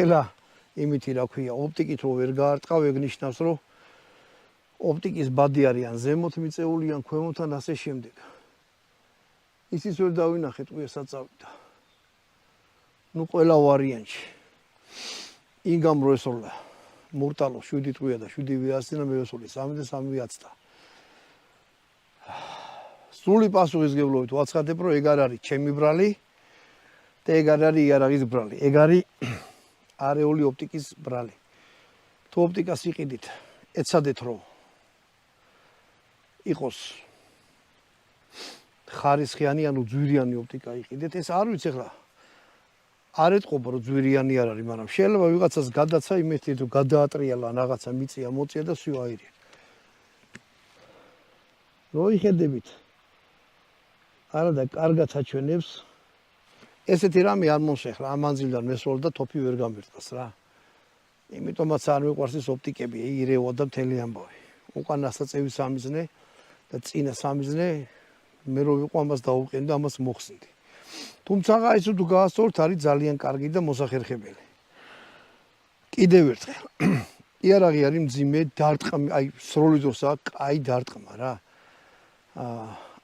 ელა იმითი რა ქვია, ოპტიკით რო ვერ გაარტყავ, ეგ ნიშნავს, რომ ოპტიკის ბადი არიან ზემოთ მიწეული ან ქვემოთ ან ასე შემდეგ. ისიც ვერ დავინახე ტყვიასაც წავიდა. ნუ ყველა ვარიანტში. ინგამ რო ესოლა მურტალო 7 ტყვია და 7 ვიასწინა მე ვესოლი 3 და 3 ვიაცდა. სრული პასუხისგებლობით ვაცხადებ, რომ ეგ არ არის ჩემი ბრალი და ეგ არ არის იარაღის ბრალი. ეგ არის არეული ოპტიკის ბრალი. თუ ოპტიკას იყიდით, ეცადეთ რომ იყოს ხარისხიანი, ანუ ძვირიანი ოპტიკა იყიდეთ. ეს არ ვიცი ახლა არ ეთყობა რომ ძვირიანი არ არის, მაგრამ შეიძლება ვიღაცას გადაცა იმეთი თუ გადაატრიალა რაღაცა მიწია მოწია და სულ აირია. რო იხედებით არა და კარგად აჩვენებს. ესეთი რამე არ მომშეხლა, ამ მანძილიდან მესვლა და თოფი ვერ გამერტყას რა. იმიტომაც არ მიყვარს ეს ოპტიკები, ირევა და მთელი ამბავი. უკან ასაწევი სამიზნე და წინა სამიზნე მე რო ვიყო ამას დაუყენ და ამას მოხსნდი. თუმცა ეს თუ გაასწორთ არის ძალიან კარგი და მოსახერხებელი. კიდევ ერთხელ იარაღი არის მძიმე, დარტყმა, აი სრული დროს აქვს, აი დარტყმა რა.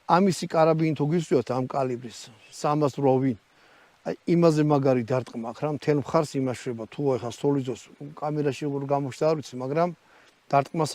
ამისი კარაბინი თუ გისვიოთ ამ კალიბრის 308 აი იმაზე მაგარი დარტყმა აქვს რა, მთელ მხარს იმაშრება. თუ ახლა სრული დროს კამერაში როგორ გამოჩნდა არ ვიცი, მაგრამ დარტყმას